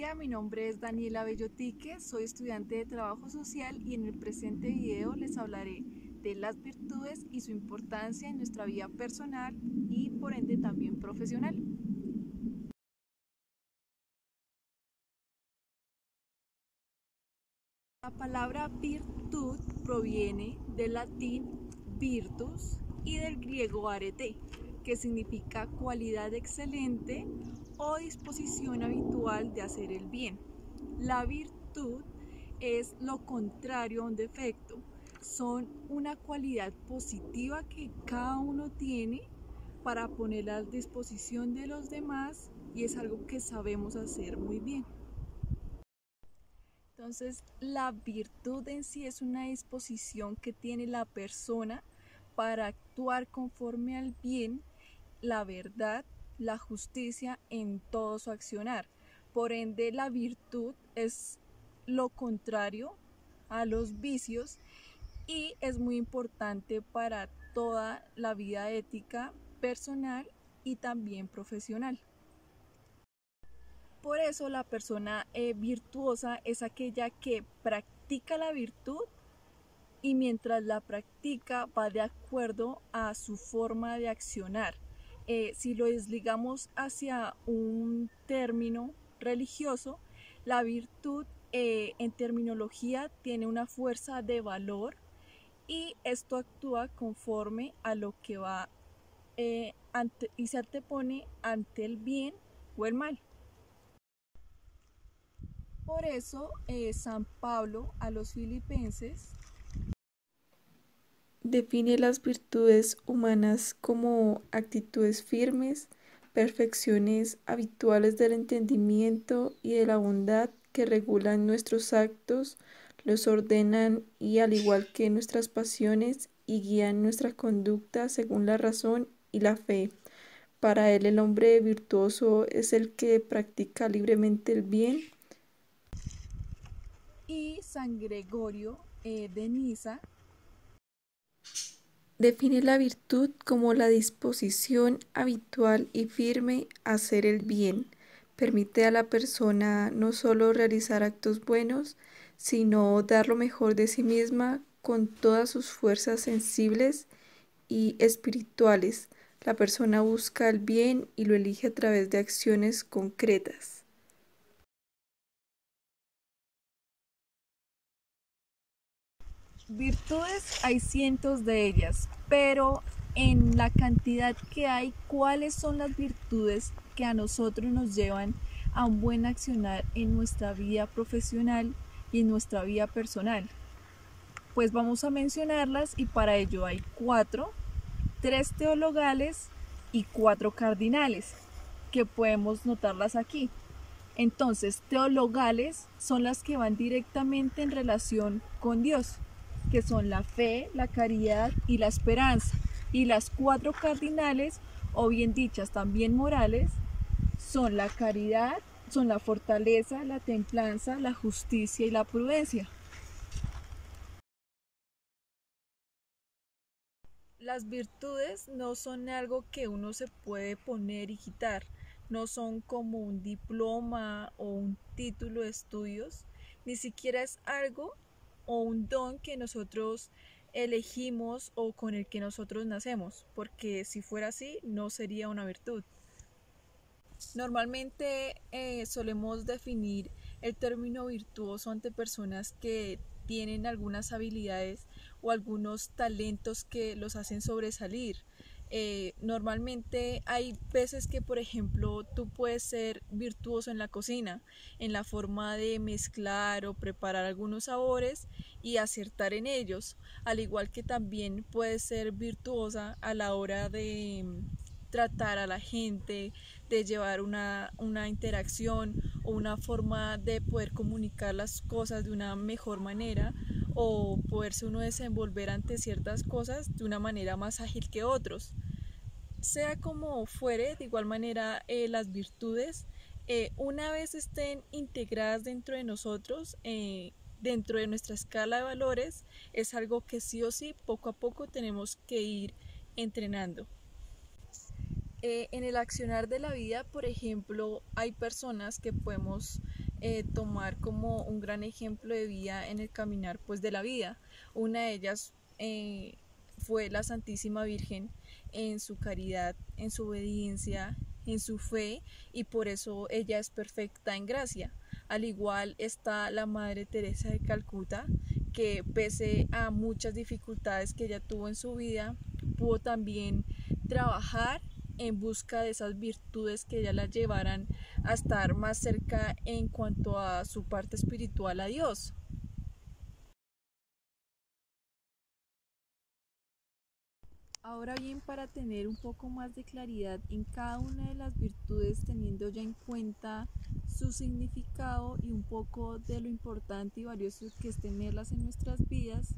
día, mi nombre es Daniela Bellotique, soy estudiante de Trabajo Social y en el presente video les hablaré de las virtudes y su importancia en nuestra vida personal y por ende también profesional. La palabra virtud proviene del latín virtus y del griego arete, que significa cualidad excelente o disposición habitual de hacer el bien. La virtud es lo contrario a un defecto, son una cualidad positiva que cada uno tiene para ponerla a disposición de los demás y es algo que sabemos hacer muy bien. Entonces, la virtud en sí es una disposición que tiene la persona para actuar conforme al bien, la verdad, la justicia en todo su accionar. Por ende, la virtud es lo contrario a los vicios y es muy importante para toda la vida ética, personal y también profesional. Por eso la persona virtuosa es aquella que practica la virtud y mientras la practica va de acuerdo a su forma de accionar. Si lo desligamos hacia un término religioso, la virtud en terminología tiene una fuerza de valor y esto actúa conforme a lo que va y se antepone ante el bien o el mal. Por eso, San Pablo a los filipenses define las virtudes humanas como actitudes firmes, perfecciones habituales del entendimiento y de la bondad que regulan nuestros actos, los ordenan y al igual que nuestras pasiones y guían nuestra conducta según la razón y la fe. Para él el hombre virtuoso es el que practica libremente el bien. Y San Gregorio de Niza define la virtud como la disposición habitual y firme a hacer el bien. Permite a la persona no solo realizar actos buenos, sino dar lo mejor de sí misma con todas sus fuerzas sensibles y espirituales. La persona busca el bien y lo elige a través de acciones concretas. virtudes hay cientos de ellas, pero en la cantidad que hay, ¿cuáles son las virtudes que a nosotros nos llevan a un buen accionar en nuestra vida profesional y en nuestra vida personal? Pues vamos a mencionarlas y para ello hay 4, 3 teologales y 4 cardinales, que podemos notarlas aquí. Entonces, teologales son las que van directamente en relación con Dios, que son la fe, la caridad y la esperanza. Y las 4 cardinales, o bien dichas también morales, son la caridad, son la fortaleza, la templanza, la justicia y la prudencia. Las virtudes no son algo que uno se puede poner y quitar, no son como un diploma o un título de estudios, ni siquiera es algo o un don que nosotros elegimos o con el que nosotros nacemos, porque si fuera así no sería una virtud. Normalmente solemos definir el término virtuoso ante personas que tienen algunas habilidades o algunos talentos que los hacen sobresalir. Normalmente hay veces que, por ejemplo, tú puedes ser virtuoso en la cocina, en la forma de mezclar o preparar algunos sabores y acertar en ellos, al igual que también puedes ser virtuosa a la hora de tratar a la gente, de llevar una interacción o una forma de poder comunicar las cosas de una mejor manera o poderse uno desenvolver ante ciertas cosas de una manera más ágil que otros. Sea como fuere, de igual manera las virtudes, una vez estén integradas dentro de nosotros, dentro de nuestra escala de valores, es algo que sí o sí poco a poco tenemos que ir entrenando. En el accionar de la vida, por ejemplo, hay personas que podemos tomar como un gran ejemplo de vida en el caminar pues de la vida. Una de ellas fue la Santísima Virgen en su caridad, en su obediencia, en su fe, y por eso ella es perfecta en gracia. Al igual está la Madre Teresa de Calcuta, que pese a muchas dificultades que ella tuvo en su vida, pudo también trabajar en busca de esas virtudes que ella la llevaran a estar más cerca en cuanto a su parte espiritual a Dios. Ahora bien, para tener un poco más de claridad en cada una de las virtudes, teniendo ya en cuenta su significado y un poco de lo importante y valioso que es tenerlas en nuestras vidas,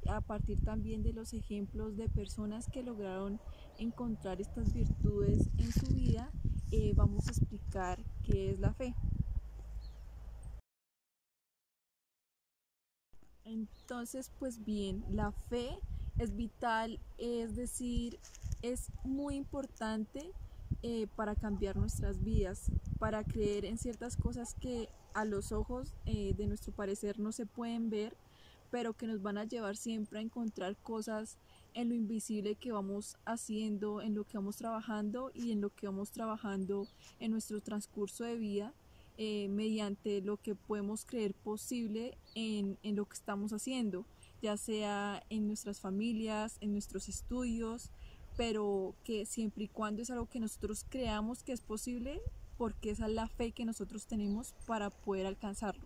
a partir también de los ejemplos de personas que lograron encontrar estas virtudes en su vida, vamos a explicar qué es la fe. Entonces, pues bien, la fe es vital, es decir, es muy importante para cambiar nuestras vidas, para creer en ciertas cosas que a los ojos de nuestro parecer no se pueden ver, pero que nos van a llevar siempre a encontrar cosas en lo invisible que vamos haciendo, en lo que vamos trabajando y en lo que vamos trabajando en nuestro transcurso de vida, mediante lo que podemos creer posible en lo que estamos haciendo, ya sea en nuestras familias, en nuestros estudios, pero que siempre y cuando es algo que nosotros creamos que es posible, porque esa es la fe que nosotros tenemos para poder alcanzarlo.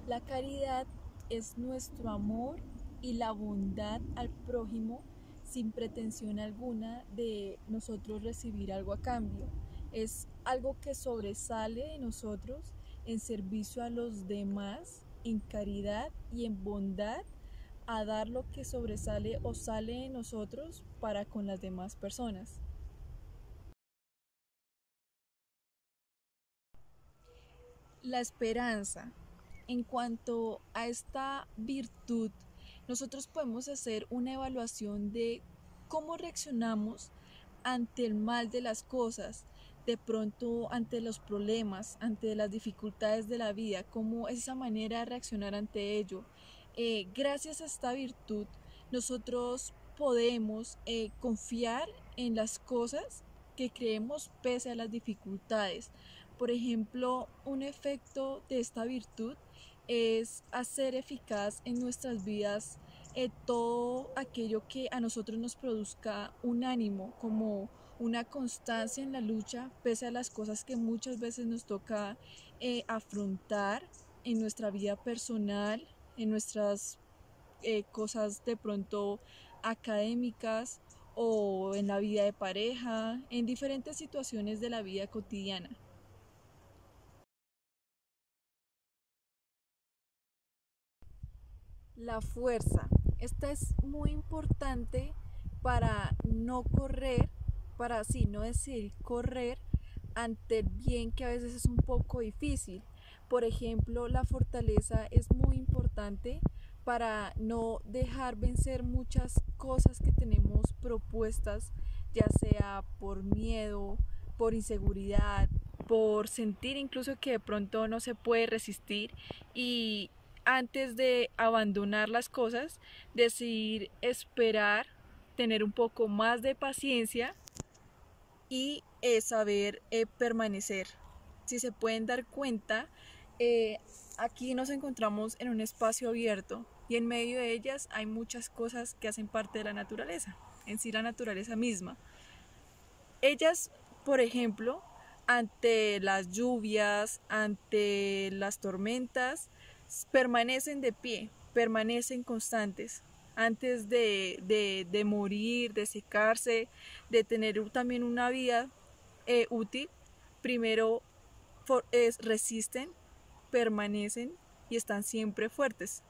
La caridad es nuestro amor y la bondad al prójimo sin pretensión alguna de nosotros recibir algo a cambio. Es algo que sobresale de nosotros en servicio a los demás, en caridad y en bondad, a dar lo que sobresale o sale de nosotros para con las demás personas. La esperanza. En cuanto a esta virtud, nosotros podemos hacer una evaluación de cómo reaccionamos ante el mal de las cosas, de pronto ante los problemas, ante las dificultades de la vida, cómo es esa manera de reaccionar ante ello. Gracias a esta virtud, nosotros podemos confiar en las cosas que creemos pese a las dificultades. Por ejemplo, un efecto de esta virtud es hacer eficaz en nuestras vidas todo aquello que a nosotros nos produzca un ánimo, como una constancia en la lucha, pese a las cosas que muchas veces nos toca afrontar en nuestra vida personal, en nuestras cosas de pronto académicas o en la vida de pareja, en diferentes situaciones de la vida cotidiana. La fuerza. Esta es muy importante para no correr, para así no decir correr ante el bien que a veces es un poco difícil. Por ejemplo, la fortaleza es muy importante para no dejar vencer muchas cosas que tenemos propuestas, ya sea por miedo, por inseguridad, por sentir incluso que de pronto no se puede resistir, y antes de abandonar las cosas, decidir esperar, tener un poco más de paciencia y saber permanecer. Si se pueden dar cuenta, aquí nos encontramos en un espacio abierto y en medio de ellas hay muchas cosas que hacen parte de la naturaleza, en sí la naturaleza misma. Ellas, por ejemplo, ante las lluvias, ante las tormentas, permanecen de pie, permanecen constantes antes de morir, de secarse, de tener también una vida útil. Primero resisten, permanecen y están siempre fuertes.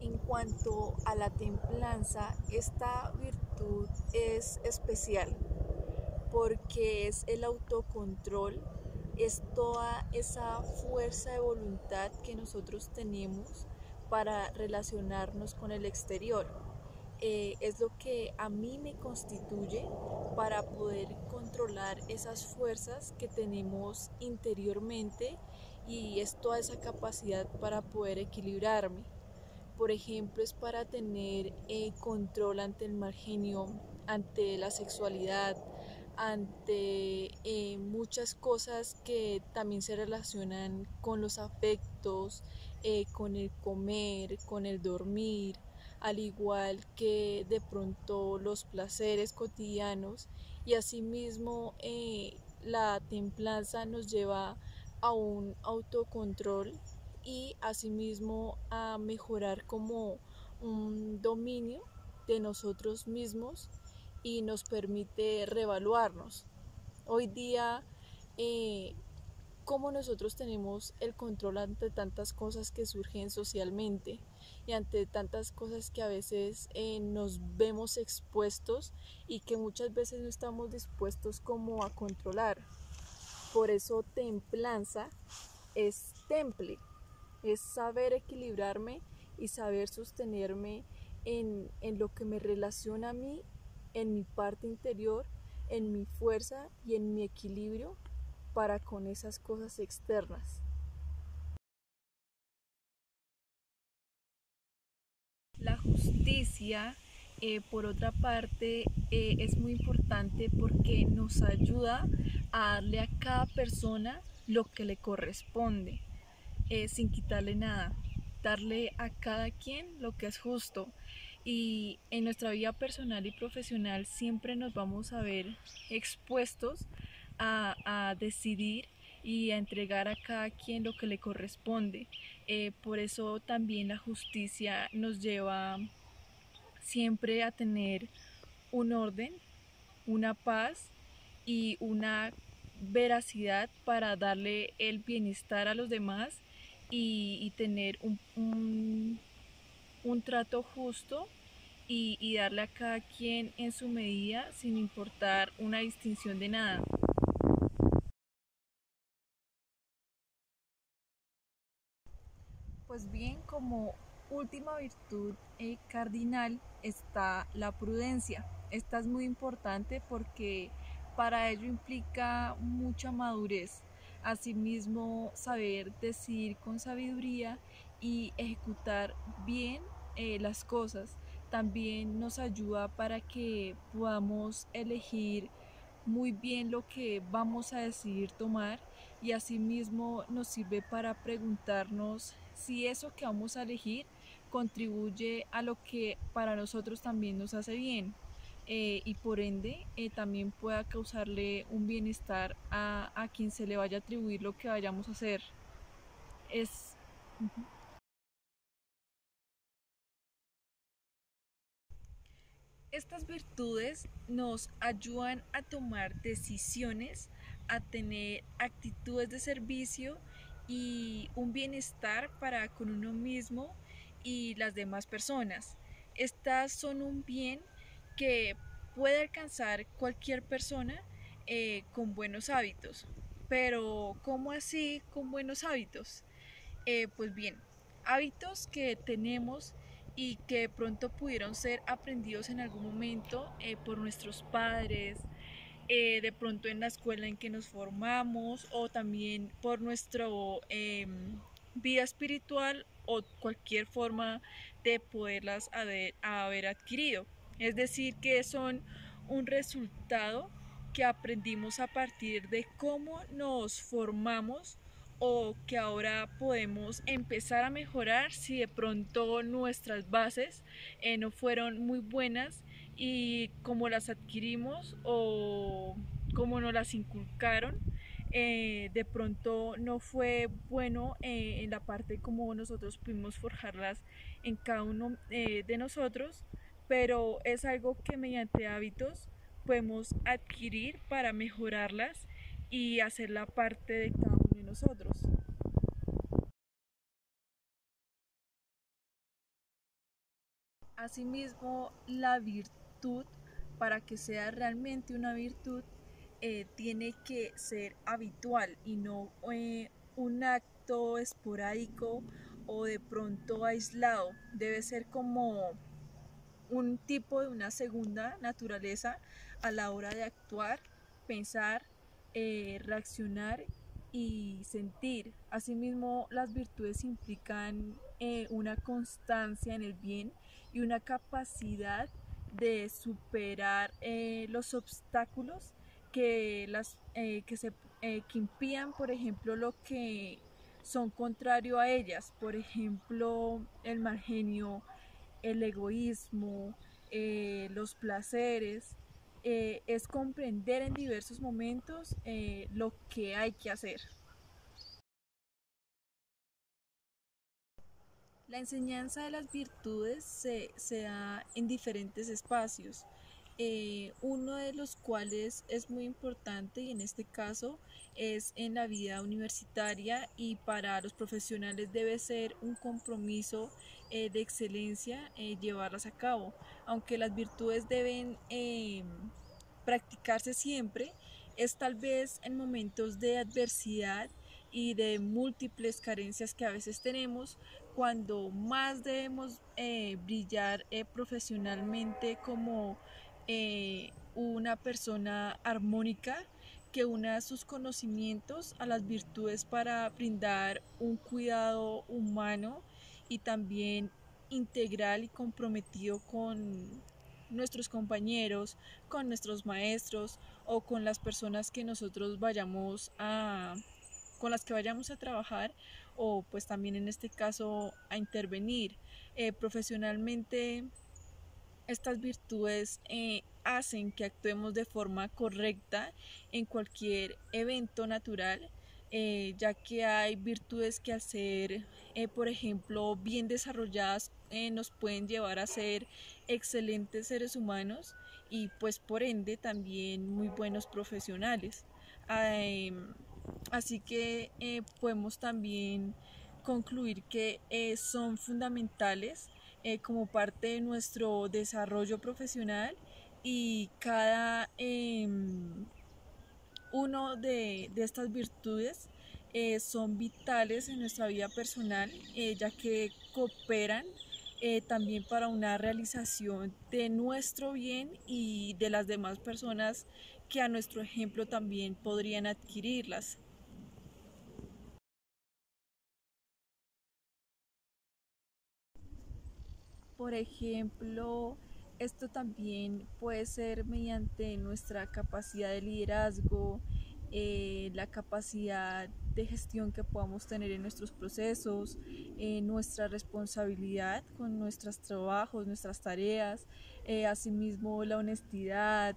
En cuanto a la templanza, esta virtud es especial porque es el autocontrol, es toda esa fuerza de voluntad que nosotros tenemos para relacionarnos con el exterior. es lo que a mí me constituye para poder controlar esas fuerzas que tenemos interiormente y es toda esa capacidad para poder equilibrarme. Por ejemplo, es para tener control ante el mal genio, ante la sexualidad, ante muchas cosas que también se relacionan con los afectos, con el comer, con el dormir, al igual que de pronto los placeres cotidianos y asimismo la templanza nos lleva a un autocontrol y asimismo a mejorar como un dominio de nosotros mismos y nos permite reevaluarnos. Hoy día, eh, cómo nosotros tenemos el control ante tantas cosas que surgen socialmente y ante tantas cosas que a veces nos vemos expuestos y que muchas veces no estamos dispuestos como a controlar. Por eso templanza es temple, es saber equilibrarme y saber sostenerme en lo que me relaciona a mí, en mi parte interior, en mi fuerza y en mi equilibrio para con esas cosas externas. La justicia, por otra parte, es muy importante porque nos ayuda a darle a cada persona lo que le corresponde, sin quitarle nada, darle a cada quien lo que es justo. Y en nuestra vida personal y profesional siempre nos vamos a ver expuestos a decidir y a entregar a cada quien lo que le corresponde. Por eso también la justicia nos lleva siempre a tener un orden, una paz y una veracidad para darle el bienestar a los demás y tener un trato justo y darle a cada quien en su medida sin importar una distinción de nada. Pues bien, como última virtud cardinal está la prudencia. Esta es muy importante porque para ello implica mucha madurez. Asimismo, saber decidir con sabiduría y ejecutar bien las cosas. También nos ayuda para que podamos elegir muy bien lo que vamos a decidir tomar y asimismo nos sirve para preguntarnos si eso que vamos a elegir contribuye a lo que para nosotros también nos hace bien y por ende también pueda causarle un bienestar a quien se le vaya a atribuir lo que vayamos a hacer. Es, Estas virtudes nos ayudan a tomar decisiones, a tener actitudes de servicio y un bienestar para con uno mismo y las demás personas. Estas son un bien que puede alcanzar cualquier persona con buenos hábitos. Pero, ¿cómo así con buenos hábitos? Pues bien, hábitos que tenemos y que de pronto pudieron ser aprendidos en algún momento por nuestros padres, de pronto en la escuela en que nos formamos o también por nuestra vida espiritual o cualquier forma de poderlas haber adquirido. Es decir, que son un resultado que aprendimos a partir de cómo nos formamos o que ahora podemos empezar a mejorar si de pronto nuestras bases no fueron muy buenas y como las adquirimos o como nos las inculcaron, de pronto no fue bueno en la parte como nosotros pudimos forjarlas en cada uno de nosotros, pero es algo que mediante hábitos podemos adquirir para mejorarlas y hacerla parte de cada uno de nosotros. Asimismo, la virtud, para que sea realmente una virtud, tiene que ser habitual y no un acto esporádico o de pronto aislado. Debe ser como un tipo de una segunda naturaleza a la hora de actuar, pensar, reaccionar y sentir. Asimismo, las virtudes implican una constancia en el bien y una capacidad de superar los obstáculos que impidan, por ejemplo, lo que son contrario a ellas, por ejemplo, el mal genio, el egoísmo, los placeres. Es comprender en diversos momentos lo que hay que hacer. La enseñanza de las virtudes se da en diferentes espacios, uno de los cuales es muy importante y en este caso es en la vida universitaria, y para los profesionales debe ser un compromiso de excelencia llevarlas a cabo, aunque las virtudes deben practicarse siempre. Es tal vez en momentos de adversidad y de múltiples carencias que a veces tenemos, cuando más debemos brillar profesionalmente como una persona armónica, que una sus conocimientos a las virtudes para brindar un cuidado humano y también integral y comprometido con nuestros compañeros, con nuestros maestros o con las personas que nosotros con las que vayamos a trabajar, o pues también en este caso a intervenir profesionalmente. Estas virtudes hacen que actuemos de forma correcta en cualquier evento natural, ya que hay virtudes que al ser, por ejemplo, bien desarrolladas, nos pueden llevar a ser excelentes seres humanos y pues por ende también muy buenos profesionales. Así que podemos también concluir que son fundamentales como parte de nuestro desarrollo profesional, y cada uno de estas virtudes son vitales en nuestra vida personal, ya que cooperan también para una realización de nuestro bien y de las demás personas que a nuestro ejemplo también podrían adquirirlas. Por ejemplo, esto también puede ser mediante nuestra capacidad de liderazgo, la capacidad de gestión que podamos tener en nuestros procesos, nuestra responsabilidad con nuestros trabajos, nuestras tareas, asimismo la honestidad,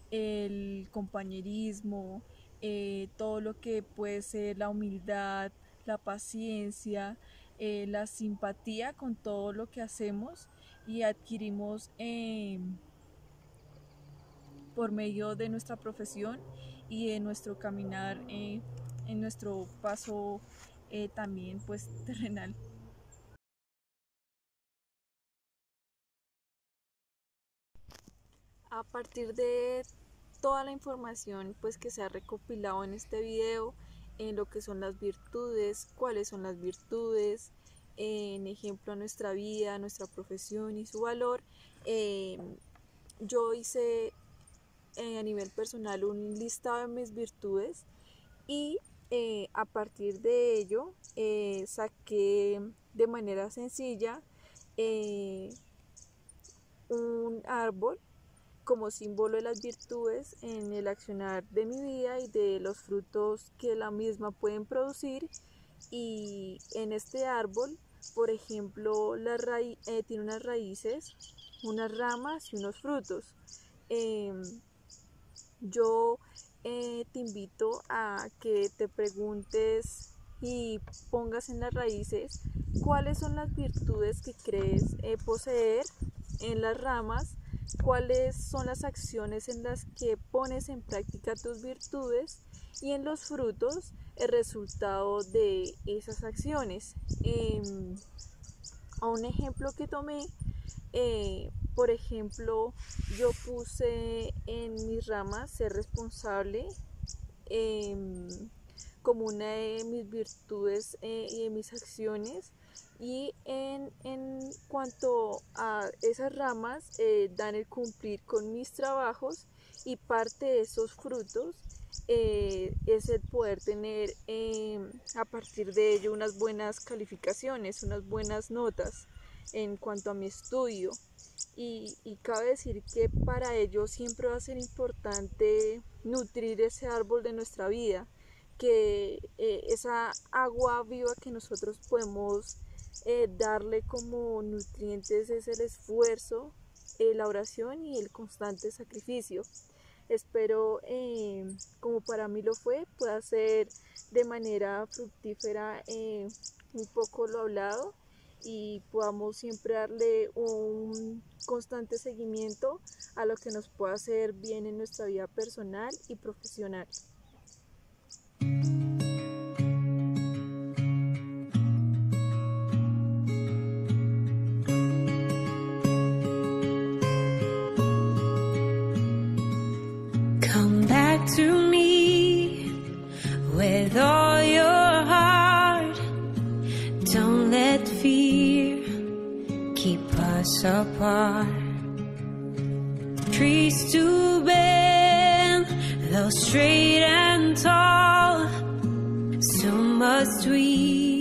el compañerismo, todo lo que puede ser la humildad, la paciencia, la simpatía con todo lo que hacemos y adquirimos por medio de nuestra profesión y de nuestro caminar en nuestro paso también pues terrenal. A partir de toda la información pues que se ha recopilado en este video, en lo que son las virtudes, cuáles son las virtudes, en ejemplo a nuestra vida, nuestra profesión y su valor, eh, yo hice a nivel personal un listado de mis virtudes, y a partir de ello saqué de manera sencilla eh, un árbol como símbolo de las virtudes en el accionar de mi vida y de los frutos que la misma pueden producir. Y en este árbol, por ejemplo, tiene unas raíces, unas ramas y unos frutos. Eh, yo te invito a que te preguntes y pongas en las raíces cuáles son las virtudes que crees poseer, en las ramas cuáles son las acciones en las que pones en práctica tus virtudes, y en los frutos el resultado de esas acciones. A un ejemplo que tomé, por ejemplo, yo puse en mis ramas ser responsable como una de mis virtudes y de mis acciones. Y en cuanto a esas ramas, dan el cumplir con mis trabajos, y parte de esos frutos es el poder tener a partir de ello unas buenas calificaciones, unas buenas notas en cuanto a mi estudio. Y cabe decir que para ello siempre va a ser importante nutrir ese árbol de nuestra vida, que esa agua viva que nosotros podemos darle como nutrientes es el esfuerzo, la oración y el constante sacrificio. Espero, como para mí lo fue, pueda ser de manera fructífera un poco lo hablado, y podamos siempre darle un constante seguimiento a lo que nos pueda hacer bien en nuestra vida personal y profesional. Come back to me with all your heart. Don't let fear keep us apart. Trees to bend, though straight and tall, so must we